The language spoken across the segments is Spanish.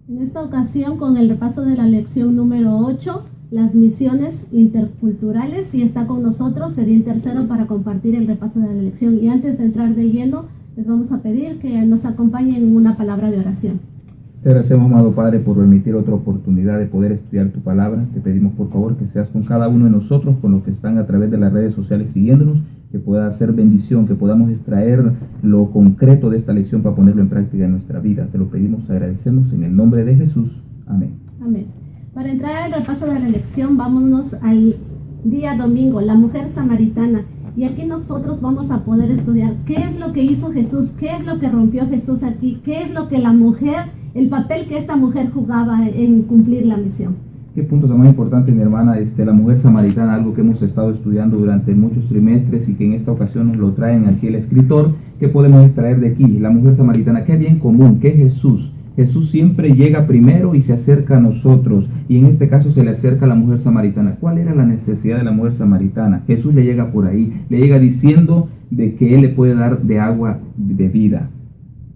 En esta ocasión, con el repaso de la lección número 8, las misiones interculturales, y está con nosotros Edil Tercero para compartir el repaso de la lección. Y antes de entrar de lleno, les vamos a pedir que nos acompañen en una palabra de oración. Te agradecemos, amado Padre, por permitir otra oportunidad de poder estudiar tu palabra. Te pedimos, por favor, que seas con cada uno de nosotros, con los que están a través de las redes sociales siguiéndonos, que pueda hacer bendición, que podamos extraer lo concreto de esta lección para ponerlo en práctica en nuestra vida. Te lo pedimos, agradecemos en el nombre de Jesús. Amén. Amén. Para entrar al repaso de la lección, vámonos al día domingo, la mujer samaritana. Y aquí nosotros vamos a poder estudiar qué es lo que hizo Jesús, qué es lo que rompió Jesús aquí, qué es lo que la mujer, el papel que esta mujer jugaba en cumplir la misión. Qué punto tan más importante, mi hermana, la mujer samaritana, algo que hemos estado estudiando durante muchos trimestres y que en esta ocasión nos lo traen aquí el escritor. ¿Qué podemos extraer de aquí? La mujer samaritana, ¿qué había en común? ¿Qué Jesús? Jesús siempre llega primero y se acerca a nosotros, y en este caso se le acerca a la mujer samaritana. ¿Cuál era la necesidad de la mujer samaritana? Jesús le llega por ahí, le llega diciendo de que Él le puede dar de agua de vida.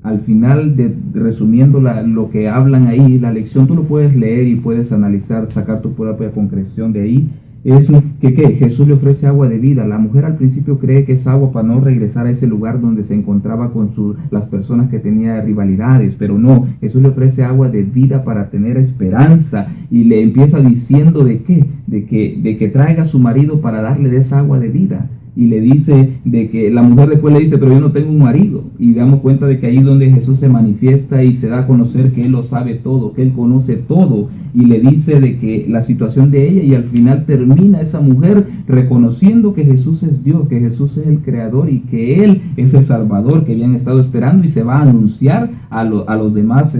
Al final, resumiendo lo que hablan ahí, la lección tú lo puedes leer y puedes analizar, sacar tu propia concreción de ahí. Es que Jesús le ofrece agua de vida. La mujer al principio cree que es agua para no regresar a ese lugar donde se encontraba con las personas que tenía rivalidades, pero no, Jesús le ofrece agua de vida para tener esperanza, y le empieza diciendo de que traiga a su marido para darle de esa agua de vida. Y le dice de que la mujer después le dice, pero yo no tengo un marido. Y damos cuenta de que ahí es donde Jesús se manifiesta y se da a conocer que Él lo sabe todo, que Él conoce todo. Y le dice de que la situación de ella, y al final termina esa mujer reconociendo que Jesús es Dios, que Jesús es el Creador y que Él es el Salvador que habían estado esperando, y se va a anunciar a los demás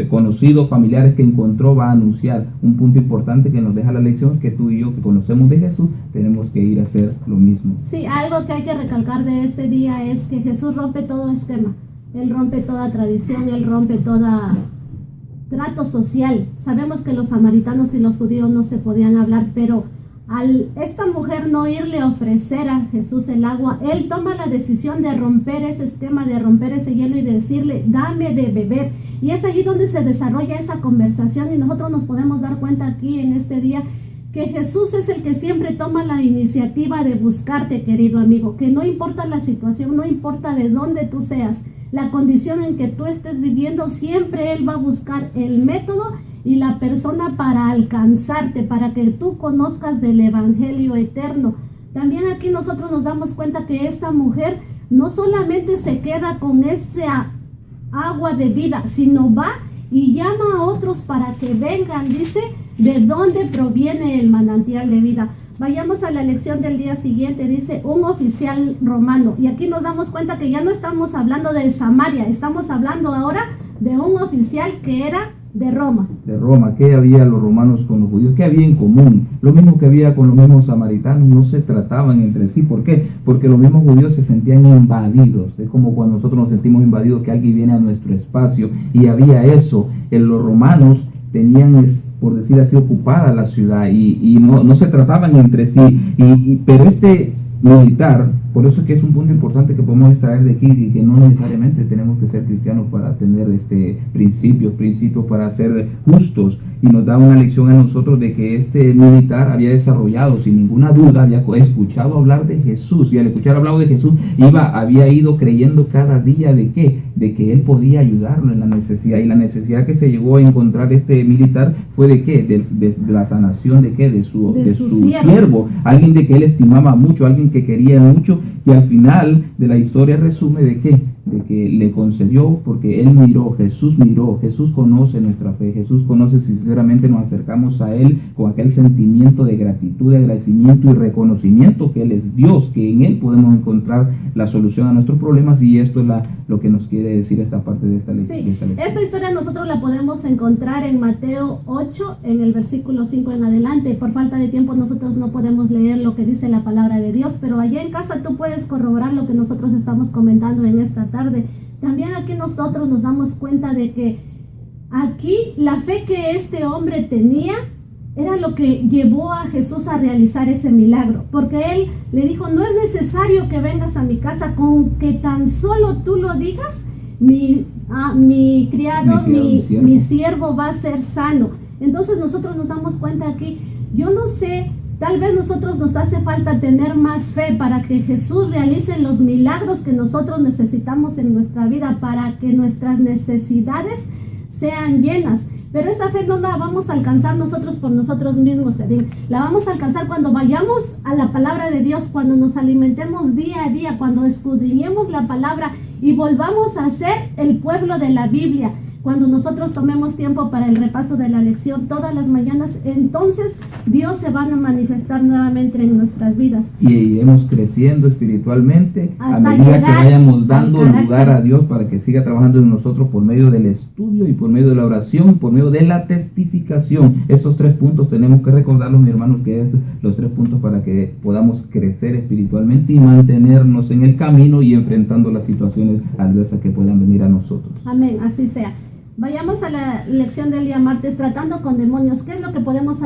conocidos, familiares que encontró. Va a anunciar un punto importante que nos deja la lección, que tú y yo que conocemos de Jesús tenemos que ir a hacer lo mismo. Sí, algo que hay que recalcar de este día es que Jesús rompe todo esquema. Él rompe toda tradición, Él rompe toda trato social. Sabemos que los samaritanos y los judíos no se podían hablar, pero al esta mujer no irle a ofrecer a Jesús el agua, Él toma la decisión de romper ese esquema, de romper ese hielo y de decirle, dame de beber. Y es allí donde se desarrolla esa conversación, y nosotros nos podemos dar cuenta aquí en este día que Jesús es el que siempre toma la iniciativa de buscarte, querido amigo, que no importa la situación, no importa de dónde tú seas, la condición en que tú estés viviendo, siempre Él va a buscar el método y la persona para alcanzarte, para que tú conozcas del evangelio eterno. También aquí nosotros nos damos cuenta que esta mujer no solamente se queda con esa agua de vida, sino va y llama a otros para que vengan. Dice, ¿de dónde proviene el manantial de vida? Vayamos a la lección del día siguiente. Dice, un oficial romano. Y aquí nos damos cuenta que ya no estamos hablando de Samaria, estamos hablando ahora de un oficial que era de Roma. De Roma. ¿Qué había los romanos con los judíos? ¿Qué había en común? Lo mismo que había con los mismos samaritanos, no se trataban entre sí. ¿Por qué? Porque los mismos judíos se sentían invadidos. Es como cuando nosotros nos sentimos invadidos, que alguien viene a nuestro espacio, y había eso. Los romanos tenían, por decir así, ocupada la ciudad, y no se trataban entre sí. Pero este militar, por eso es que es un punto importante que podemos extraer de aquí, y que no necesariamente tenemos que ser cristianos para tener principios para ser justos, y nos da una lección a nosotros de que este militar había desarrollado sin ninguna duda, había escuchado hablar de Jesús, y al escuchar hablar de Jesús había ido creyendo cada día de que Él podía ayudarlo en la necesidad. Y la necesidad que se llegó a encontrar este militar fue de la sanación de su siervo, alguien de que él estimaba mucho, alguien que quería mucho, y al final de la historia resume de que le concedió, porque Jesús conoce nuestra fe, Jesús conoce si sinceramente nos acercamos a Él con aquel sentimiento de gratitud, de agradecimiento y reconocimiento que Él es Dios, que en Él podemos encontrar la solución a nuestros problemas. Y esto es lo que nos quiere decir esta parte de esta lección. Sí, esta historia nosotros la podemos encontrar en Mateo 8, en el versículo 5 en adelante. Por falta de tiempo nosotros no podemos leer lo que dice la palabra de Dios, pero allá en casa tú puedes corroborar lo que nosotros estamos comentando en esta tarde. También aquí nosotros nos damos cuenta de que aquí la fe que este hombre tenía era lo que llevó a Jesús a realizar ese milagro, porque Él le dijo, no es necesario que vengas a mi casa, con que tan solo tú lo digas, mi mi criado, mi siervo. siervo va a ser sano. Entonces nosotros nos damos cuenta aquí, yo no sé, tal vez nosotros nos hace falta tener más fe para que Jesús realice los milagros que nosotros necesitamos en nuestra vida, para que nuestras necesidades sean llenas. Pero esa fe no la vamos a alcanzar nosotros por nosotros mismos, Edín. La vamos a alcanzar cuando vayamos a la palabra de Dios, cuando nos alimentemos día a día, cuando escudriñemos la palabra y volvamos a ser el pueblo de la Biblia. Cuando nosotros tomemos tiempo para el repaso de la lección todas las mañanas, entonces Dios se va a manifestar nuevamente en nuestras vidas. Y iremos creciendo espiritualmente a Hasta medida que llegar vayamos dando al carácter. lugar a Dios para que siga trabajando en nosotros por medio del estudio y por medio de la oración y por medio de la testificación. Estos 3 puntos tenemos que recordarlos, mis hermanos, que es los 3 puntos para que podamos crecer espiritualmente y mantenernos en el camino y enfrentando las situaciones adversas que puedan venir a nosotros. Amén, así sea. Vayamos a la lección del día martes, tratando con demonios. ¿Qué es lo que podemos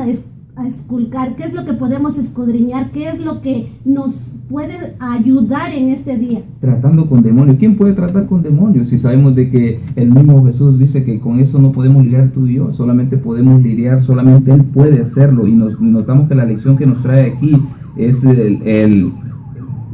esculcar? ¿Qué es lo que podemos escudriñar? ¿Qué es lo que nos puede ayudar en este día? Tratando con demonios. ¿Quién puede tratar con demonios? Si sabemos de que el mismo Jesús dice que con eso no podemos lidiar tú y yo, solamente podemos lidiar, solamente Él puede hacerlo. Y notamos que la lección que nos trae aquí es el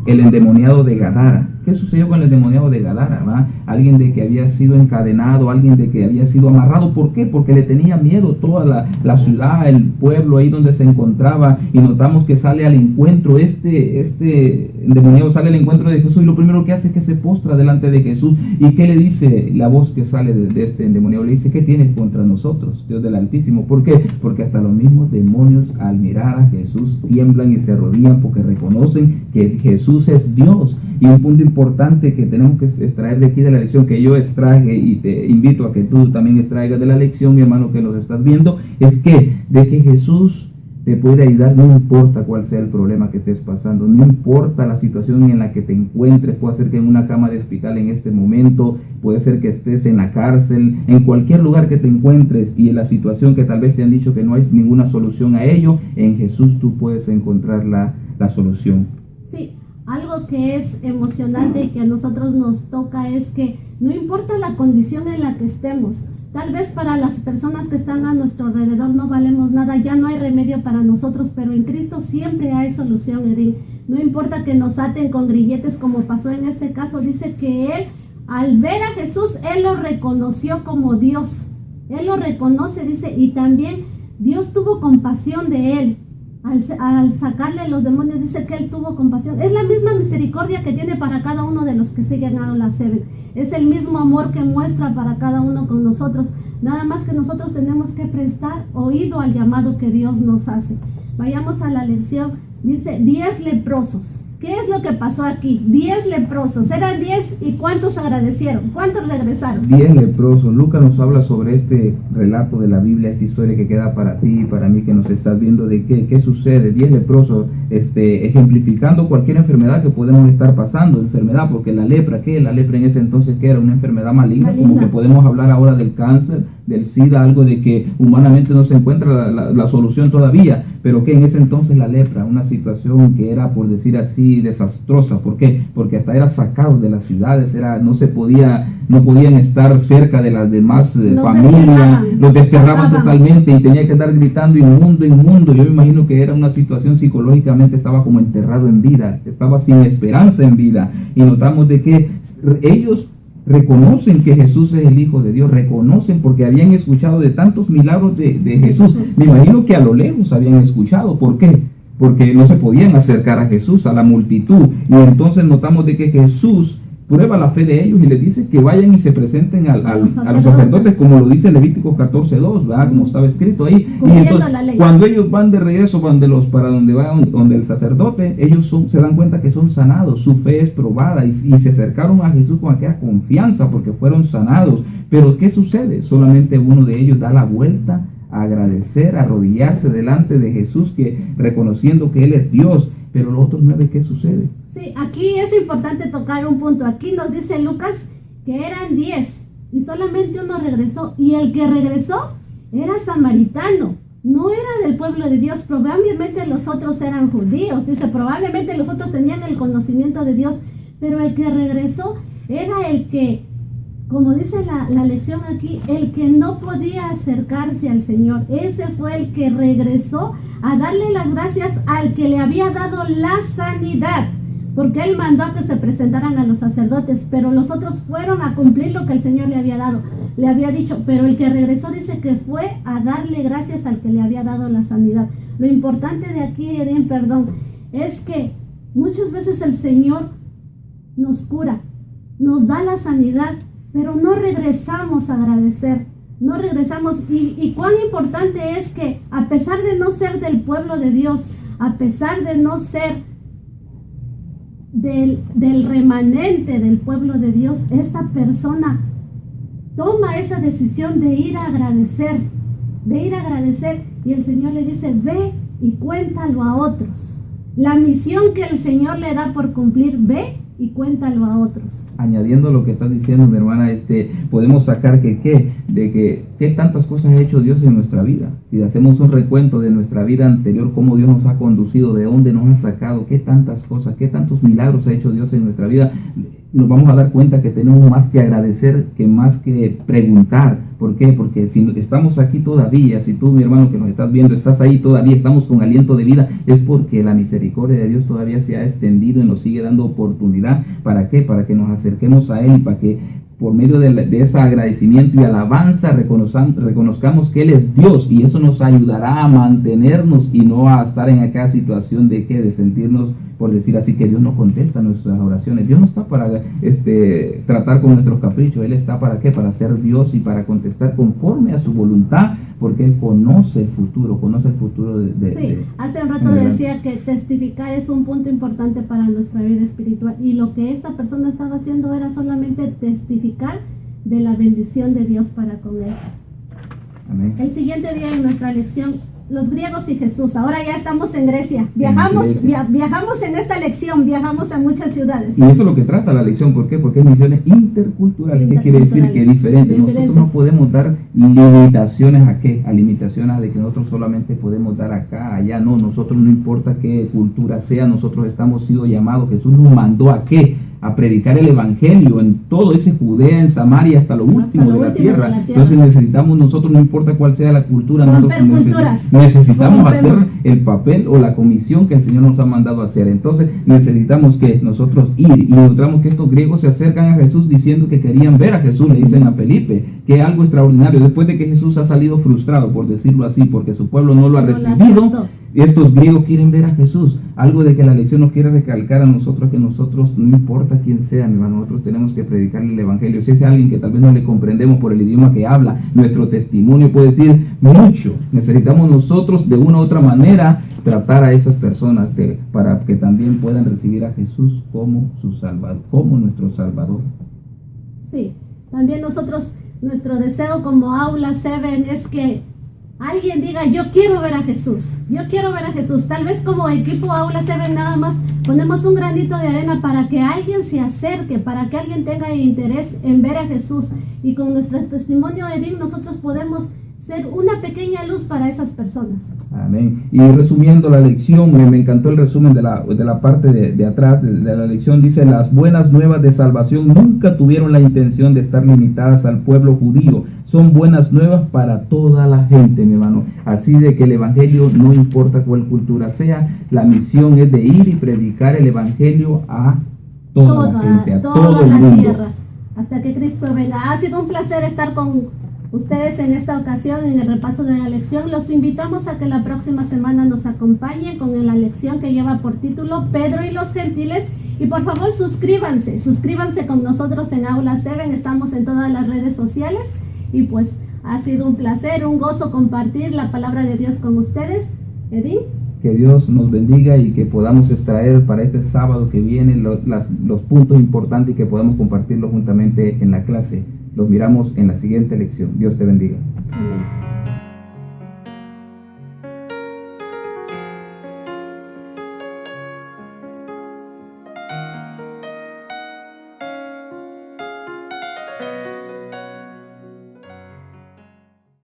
endemoniado de Gadara. ¿Qué sucedió con el endemoniado de Gadara? ¿Va? Alguien de que había sido encadenado, alguien de que había sido amarrado. ¿Por qué? Porque le tenía miedo toda la ciudad, el pueblo ahí donde se encontraba. Y notamos que sale al encuentro, este endemoniado sale al encuentro de Jesús y lo primero que hace es que se postra delante de Jesús. ¿Y qué le dice la voz que sale de este endemoniado? Le dice, ¿qué tienes contra nosotros, Dios del Altísimo? ¿Por qué? Porque hasta los mismos demonios al mirar a Jesús tiemblan y se arrodillan porque reconocen que Jesús es Dios. Y un punto importante que tenemos que extraer de aquí de la lección, que yo extraje y te invito a que tú también extraigas de la lección, mi hermano que nos estás viendo, es que de que Jesús te puede ayudar, no importa cuál sea el problema que estés pasando, no importa la situación en la que te encuentres. Puede ser que en una cama de hospital en este momento, puede ser que estés en la cárcel, en cualquier lugar que te encuentres y en la situación que tal vez te han dicho que no hay ninguna solución a ello, en Jesús tú puedes encontrar la solución. Sí. Algo que es emocionante y que a nosotros nos toca es que no importa la condición en la que estemos, tal vez para las personas que están a nuestro alrededor no valemos nada, ya no hay remedio para nosotros, pero en Cristo siempre hay solución, Edín. No importa que nos aten con grilletes como pasó en este caso, dice que él, al ver a Jesús, él lo reconoció como Dios. Él lo reconoce, dice, y también Dios tuvo compasión de él. Al sacarle los demonios, dice que Él tuvo compasión. Es la misma misericordia que tiene para cada uno de los que siguen a la Seven. Es el mismo amor que muestra para cada uno con nosotros. Nada más que nosotros tenemos que prestar oído al llamado que Dios nos hace. Vayamos a la lección. Dice 10 leprosos. ¿Qué es lo que pasó aquí? 10 leprosos. Eran 10 y ¿cuántos agradecieron? ¿Cuántos regresaron? 10 leprosos. Lucas nos habla sobre este relato de la Biblia, esta historia que queda para ti y para mí que nos estás viendo de qué sucede. 10 leprosos, ejemplificando cualquier enfermedad que podemos estar pasando. Enfermedad, porque la lepra, ¿qué? La lepra en ese entonces, ¿qué era? Una enfermedad maligna, como que podemos hablar ahora del cáncer, del SIDA, algo de que humanamente no se encuentra la solución todavía. Pero que en ese entonces la lepra, una situación que era, por decir así, desastrosa. ¿Por qué? Porque hasta era sacado de las ciudades, no podían estar cerca de las demás familias, los desterraban totalmente y tenía que estar gritando inmundo, inmundo. Yo me imagino que era una situación psicológicamente, estaba como enterrado en vida, estaba sin esperanza en vida. Y notamos de que ellos reconocen que Jesús es el Hijo de Dios, reconocen porque habían escuchado de tantos milagros de Jesús. Me imagino que a lo lejos habían escuchado. ¿Por qué? Porque no se podían acercar a Jesús, a la multitud. Y entonces notamos de que Jesús prueba la fe de ellos y les dice que vayan y se presenten a los sacerdotes, como lo dice Levítico 14:2, ¿verdad? Como estaba escrito ahí. Y entonces, cuando ellos van de regreso para donde el sacerdote, ellos se dan cuenta que son sanados, su fe es probada y se acercaron a Jesús con aquella confianza porque fueron sanados. Pero ¿qué sucede? Solamente uno de ellos da la vuelta a agradecer, a arrodillarse delante de Jesús, que reconociendo que Él es Dios. Pero los otros 9, ¿qué sucede? Sí, aquí es importante tocar un punto. Aquí nos dice Lucas que eran 10 y solamente uno regresó. Y el que regresó era samaritano, no era del pueblo de Dios. Probablemente los otros eran judíos. Dice, probablemente los otros tenían el conocimiento de Dios. Pero el que regresó era el que como dice la lección aquí, el que no podía acercarse al Señor, ese fue el que regresó a darle las gracias al que le había dado la sanidad, porque él mandó a que se presentaran a los sacerdotes, pero los otros fueron a cumplir lo que el Señor le había dado, le había dicho, pero el que regresó dice que fue a darle gracias al que le había dado la sanidad. Lo importante de aquí, Edín, perdón, es que muchas veces el Señor nos cura, nos da la sanidad, pero no regresamos a agradecer, no regresamos. Y cuán importante es que a pesar de no ser del pueblo de Dios, a pesar de no ser del remanente del pueblo de Dios, esta persona toma esa decisión de ir a agradecer, y el Señor le dice, ve y cuéntalo a otros. La misión que el Señor le da por cumplir, ve y cuéntalo a otros. Añadiendo lo que estás diciendo, mi hermana, podemos sacar que qué tantas cosas ha hecho Dios en nuestra vida. Si hacemos un recuento de nuestra vida anterior, cómo Dios nos ha conducido, de dónde nos ha sacado, qué tantas cosas, qué tantos milagros ha hecho Dios en nuestra vida, nos vamos a dar cuenta que tenemos más que agradecer que más que preguntar. ¿Por qué? Porque si estamos aquí todavía, si tú, mi hermano que nos estás viendo, estás ahí todavía, estamos con aliento de vida, es porque la misericordia de Dios todavía se ha extendido y nos sigue dando oportunidad. ¿Para qué? Para que nos acerquemos a Él y para que por medio de ese agradecimiento y alabanza reconozcamos que Él es Dios, y eso nos ayudará a mantenernos y no a estar en aquella situación de sentirnos, por decir así, que Dios no contesta nuestras oraciones. Dios no está para tratar con nuestros caprichos. Él está para ¿qué? Para ser Dios y para contestar conforme a su voluntad, porque Él conoce el futuro Sí, hace un rato decía que testificar es un punto importante para nuestra vida espiritual, y lo que esta persona estaba haciendo era solamente testificar de la bendición de Dios para con él. Amén. El siguiente día en nuestra lección, los griegos y Jesús. Ahora ya estamos en Grecia. Viajamos en esta lección, viajamos a muchas ciudades. Y eso es lo que trata la lección. ¿Por qué? Porque es misiones interculturales. ¿Qué quiere decir? Que es diferente. Nosotros no podemos dar limitaciones a qué, a limitaciones de que nosotros solamente podemos dar acá, allá. No, nosotros no importa qué cultura sea, nosotros estamos sido llamados. Jesús nos mandó a qué, a predicar el evangelio en todo ese Judea, en Samaria, hasta lo último de la tierra. Entonces necesitamos nosotros, no importa cuál sea la cultura, necesitamos hacer el papel o la comisión que el Señor nos ha mandado a hacer. Entonces necesitamos que nosotros ir, y encontramos que estos griegos se acercan a Jesús diciendo que querían ver a Jesús. Le dicen a Felipe que es algo extraordinario, después de que Jesús ha salido frustrado, por decirlo así, porque su pueblo no lo ha recibido. Estos griegos quieren ver a Jesús. Algo de que la lección nos quiere recalcar a nosotros, que nosotros, no importa quién sea, mi hermano, nosotros tenemos que predicarle el evangelio. Si es alguien que tal vez no le comprendemos por el idioma que habla, nuestro testimonio puede decir mucho. Necesitamos nosotros de una u otra manera tratar a esas personas para que también puedan recibir a Jesús como su Salvador, como nuestro Salvador. Sí, también nosotros, nuestro deseo como Aula 7 es que alguien diga, yo quiero ver a Jesús, yo quiero ver a Jesús. Tal vez como equipo Aula 7 nada más ponemos un granito de arena para que alguien se acerque, para que alguien tenga interés en ver a Jesús. Y con nuestro testimonio, Edín, nosotros podemos ser una pequeña luz para esas personas. Amén. Y resumiendo la lección, me encantó el resumen de la parte de atrás de la lección. Dice, las buenas nuevas de salvación nunca tuvieron la intención de estar limitadas al pueblo judío. Son buenas nuevas para toda la gente, mi hermano. Así de que el evangelio, no importa cuál cultura sea, la misión es de ir y predicar el evangelio a toda la gente, a todo el mundo. Tierra, hasta que Cristo venga. Ha sido un placer estar con ustedes en esta ocasión en el repaso de la lección. Los invitamos a que la próxima semana nos acompañen con la lección que lleva por título Pedro y los gentiles. Y por favor suscríbanse con nosotros en Aula 7. Estamos en todas las redes sociales. Y pues ha sido un placer, un gozo compartir la palabra de Dios con ustedes. Edín. Que Dios nos bendiga y que podamos extraer para este sábado que viene los puntos importantes y que podamos compartirlos juntamente en la clase. Los miramos en la siguiente lección. Dios te bendiga. Amén.